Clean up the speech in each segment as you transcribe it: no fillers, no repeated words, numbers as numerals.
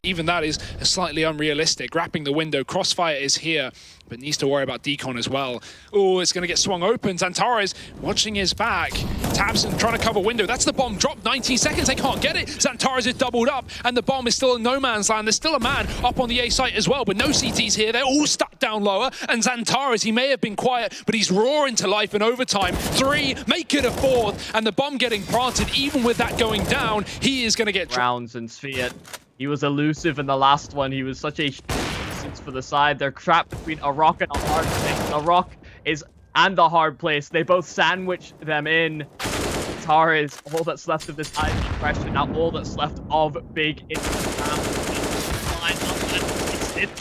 Even that is slightly unrealistic. Wrapping the window, Crossfire is here, but needs to worry about Decon as well. Oh, it's going to get swung open. XANTARES watching his back. tabseN trying to cover window. That's the bomb drop. 19 seconds, they can't get it. XANTARES is doubled up, and the bomb is still in no man's land. There's still a man up on the A site as well, but no CTs here. They're all stuck down lower, and XANTARES, he may have been quiet, but he's roaring to life in overtime. 3, make it a 4th, and the bomb getting planted. Even with that going down, he is going to get rounds and Sviat. He was elusive in the last one. He was such a nuisance for the side. They're trapped between a rock and a hard place. The rock is and the hard place. They both sandwich them in. XANTARES, all that's left of this IV pressure. Now all that's left of Big is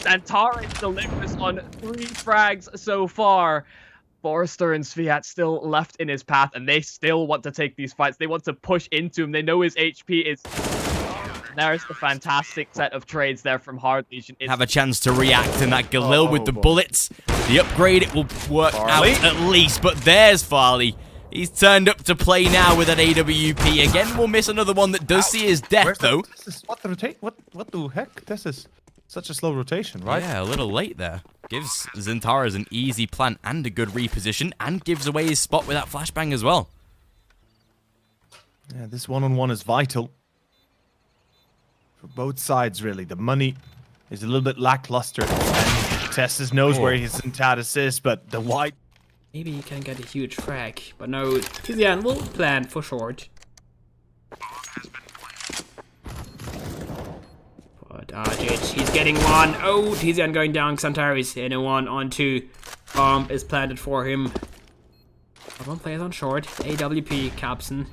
XANTARES delivers on 3 frags so far. Forrester and Sviat still left in his path, and they still want to take these fights. They want to push into him. They know his HP is... There's the fantastic set of trades there from Hard Legion. Have a chance to react in that Galil with the bullets. The upgrade, it will work out at least, but there's Farley. He's turned up to play now with an AWP. Again, we'll miss another one that does see his death, though. What the heck? This is such a slow rotation, right? Yeah, a little late there. Gives XANTARES an easy plant and a good reposition, and gives away his spot with that flashbang as well. Yeah, this one-on-one is vital. For both sides, really. The money is a little bit lackluster. And Tessus knows where his XANTARES is, but the white... Maybe he can get a huge frag, but no, TZN will plan for short. But Argit, he's getting one. Oh, TZN going down. XANTARES in a 1-on-2. Bomb is planted for him. One player's on short. AWP, tabseN.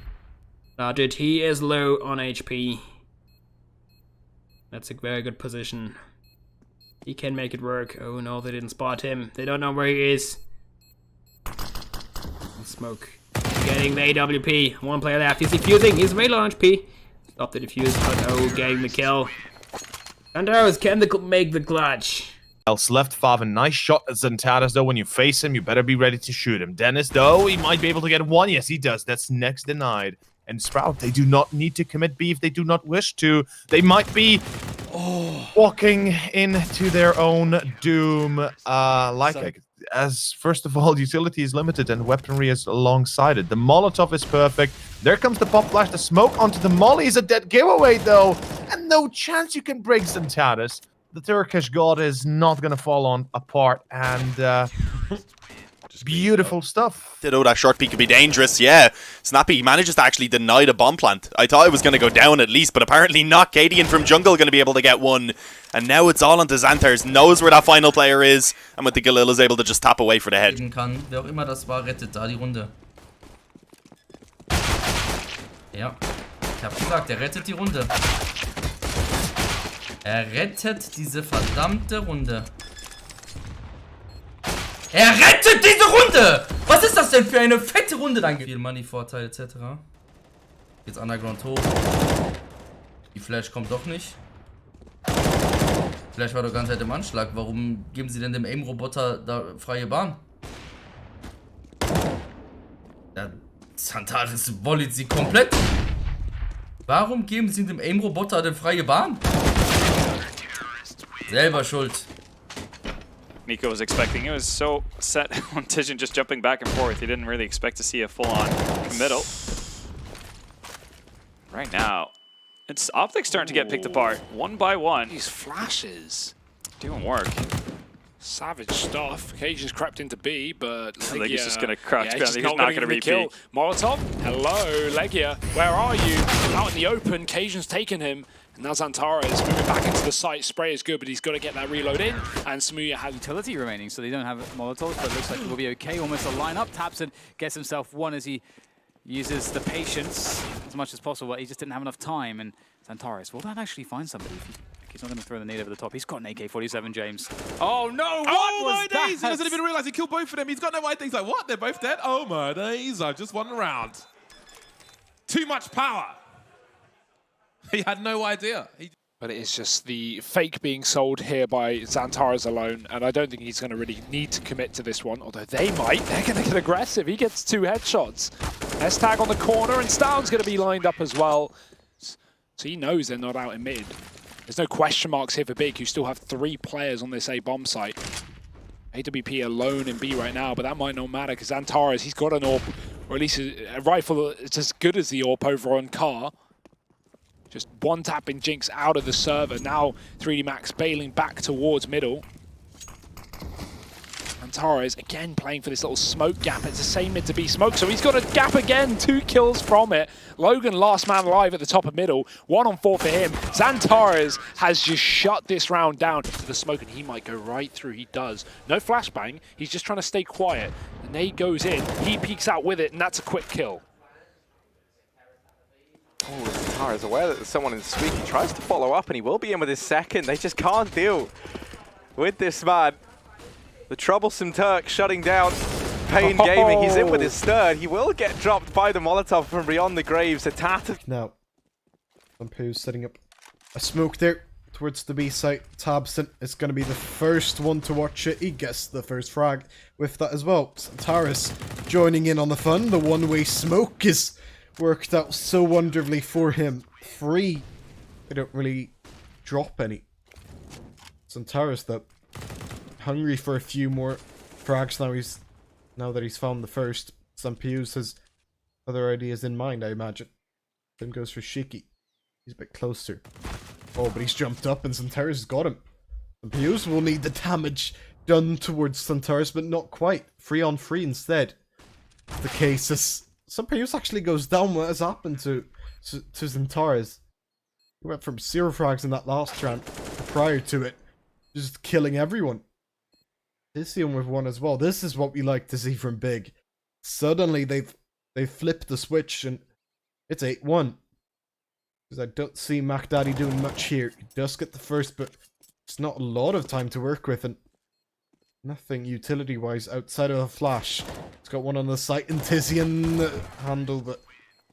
Argit, he is low on HP. That's a very good position. He can make it work. Oh no, they didn't spot him. They don't know where he is. Smoke. Getting the AWP. One player left. He's defusing. He's very low on HP. Stop the defuse, but oh, getting the kill. XANTARES can make the clutch. Else left, Fav, nice shot at XANTARES, though. When you face him, you better be ready to shoot him. Dennis, though, he might be able to get one. Yes, he does. That's next denied. And Sprout, they do not need to commit B if they do not wish to. They might be walking into their own doom. As first of all, utility is limited and weaponry is alongside it. The Molotov is perfect. There comes the pop flash. The smoke onto the molly is a dead giveaway, though. And no chance you can break XANTARES. The Turkish god is not going to fall on apart. And beautiful stuff. Ditto, that short peek could be dangerous, yeah. Snappy manages to actually deny the bomb plant. I thought it was going to go down at least, but apparently not. Cadian from jungle going to be able to get one. And now it's all onto XANTARES, knows where that final player is, and with the Galil is able to just tap away for the head. Kann. Wer auch immer das war, rettet da die Runde. Ja, ich hab gesagt, er rettet die Runde. Er rettet diese verdammte Runde. Er rettet diese Runde! Was ist das denn für eine fette Runde? Danke. Viel Money-Vorteil etc. Jetzt Underground hoch. Die Flash kommt doch nicht. Flash war doch ganz halt im Anschlag. Warum geben sie denn dem Aim-Roboter da freie Bahn? Ja, XANTARES vollet sie komplett. Warum geben sie dem Aim-Roboter denn freie Bahn? Selber schuld. Niko was expecting. He was so set on TZN just jumping back and forth. He didn't really expect to see a full-on committal. Right now, it's Optic's turn to get picked apart, one by one. These flashes doing work. Savage stuff. Occasion's crept into B, but Legia is just going to crouch down. He's not going to repeat. Molotov, hello, Legia. Where are you? Out in the open. Occasion's taken him. And now XANTARES moving back into the site. Spray is good, but he's got to get that reload in. And Smooya has utility remaining, so they don't have Molotovs, but it looks like it will be okay. Almost a lineup. tabseN gets himself one as he uses the patience as much as possible, but he just didn't have enough time. And XANTARES, will that actually find somebody? He's not going to throw the nade over the top. He's got an AK-47, James. Oh no! What was that? Days! He doesn't even realize he killed both of them. He's got no idea. He's like, what? They're both dead? Oh my days! I just won a round. Too much power. He had no idea. But it is just the fake being sold here by XANTARES alone, and I don't think he's going to really need to commit to this one, although they might. They're going to get aggressive. He gets 2 headshots. S-tag on the corner, and Stound's going to be lined up as well. So he knows they're not out in mid. There's no question marks here for Big, who still have 3 players on this A bomb site. AWP alone in B right now, but that might not matter because XANTARES, he's got an AWP, or at least a rifle that's as good as the AWP over on Car. Just one tapping Jinx out of the server. Now 3D Max bailing back towards middle. XANTARES again playing for this little smoke gap. It's the same mid to B smoke, so he's got a gap again. 2 kills from it. Logan last man alive at the top of middle. 1 on 4 for him. XANTARES has just shut this round down to the smoke, and he might go right through. He does. No flashbang. He's just trying to stay quiet. The nade goes in. He peeks out with it, and that's a quick kill. Oh, XANTARES aware that there's someone in the sweep. He tries to follow up, and he will be in with his second. They just can't deal with this man. The troublesome Turk shutting down Pain Gaming. He's in with his third. He will get dropped by the Molotov from beyond the graves. Now, zywoo's setting up a smoke there towards the B site. tabseN is going to be the first one to watch it. He gets the first frag with that as well. XANTARES joining in on the fun. The one-way smoke is worked out so wonderfully for him. 3. They don't really drop any. XANTARES, though, hungry for a few more frags now that he's found the first. zywoo has other ideas in mind, I imagine. Then goes for Shiki. He's a bit closer. Oh, but he's jumped up and XANTARES has got him. zywoo will need the damage done towards XANTARES, but not quite. 3 on 3 instead. The case is zywoo actually goes down. What has happened to XANTARES? He went from 0 frags in that last round prior to it, just killing everyone. Tizian with 1 as well. This is what we like to see from Big. Suddenly they've flipped the switch and it's 8-1. Because I don't see Mac Daddy doing much here. He does get the first, but it's not a lot of time to work with, and nothing utility-wise outside of a flash. It's got 1 on the site, and Tizian handle, but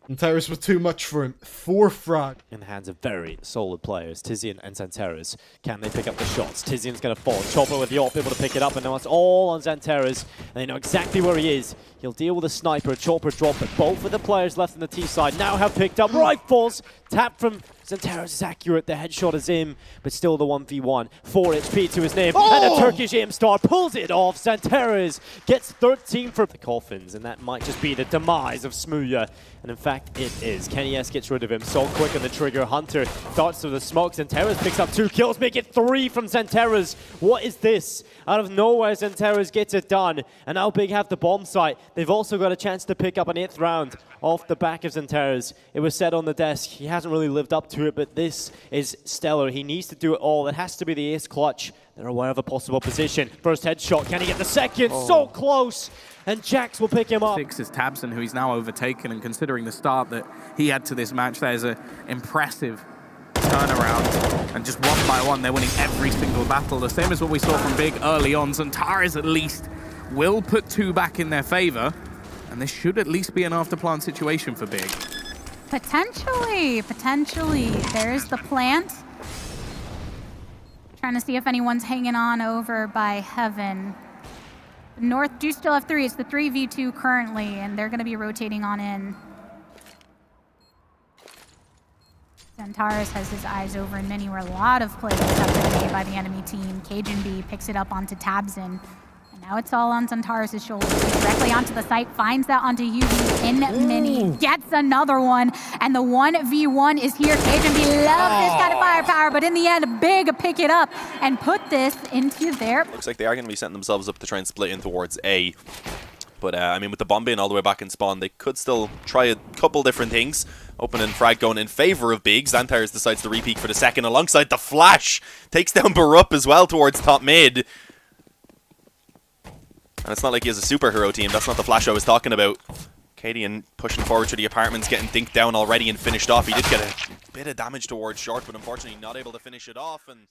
XANTARES was too much for him. 4 frag. In the hands of very solid players, Tizian and XANTARES. Can they pick up the shots? Tizian's going to fall. Chopper with the AWP, able to pick it up, and now it's all on XANTARES. And they know exactly where he is. He'll deal with a sniper, Chopper drop, but both of the players left on the T side now have picked up rifles. Tap from XANTARES is accurate, the headshot is in, but still the 1v1. 4 HP to his name, and a Turkish aim star pulls it off. XANTARES gets 13 for the coffins, and that might just be the demise of Smooya. And in fact, it is. Kenny S gets rid of him so quick on the trigger. Hunter darts to the smoke. XANTARES picks up 2 kills, make it 3 from XANTARES. What is this? Out of nowhere, XANTARES gets it done. And now Big have the bomb site. They've also got a chance to pick up an 8th round off the back of XANTARES. It was set on the desk. He hasn't really lived up to it, but this is stellar. He needs to do it all. It has to be the ace clutch. They're aware of a possible position. First headshot. Can he get the second? So close. And Jax will pick him up. 6 is tabseN, who he's now overtaken, and considering the start that he had to this match, there's an impressive turnaround. And just 1 by 1, they're winning every single battle. The same as what we saw from Big early on. XANTARES at least will put 2 back in their favor. And this should at least be an after-plant situation for Big. Potentially. There's the plant. Trying to see if anyone's hanging on over by Heaven. North do still have 3. It's the 3v2 currently, and they're going to be rotating on in. XANTARES has his eyes over in many, where a lot of plays have been made by the enemy team. Cajun B picks it up onto tabseN. Now it's all on XANTARES' shoulders. Directly onto the site, finds that onto UV in mini, gets another one, and the 1v1 is here. Cajun B loves this kind of firepower, but in the end, Big pick it up and put this into their... Looks like they are going to be setting themselves up to try and split in towards A. But, I mean, with the bomb being all the way back in spawn, they could still try a couple different things. Open and frag going in favor of Big. XANTARES decides to repeat for the second alongside the flash. Takes down Barup as well towards top mid. And it's not like he has a superhero team. That's not the flash I was talking about. Cadian pushing forward to the apartments, getting dinked down already and finished off. He did get a bit of damage towards short, but unfortunately not able to finish it off. And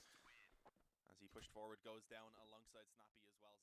as he pushed forward, goes down alongside Snappy as well.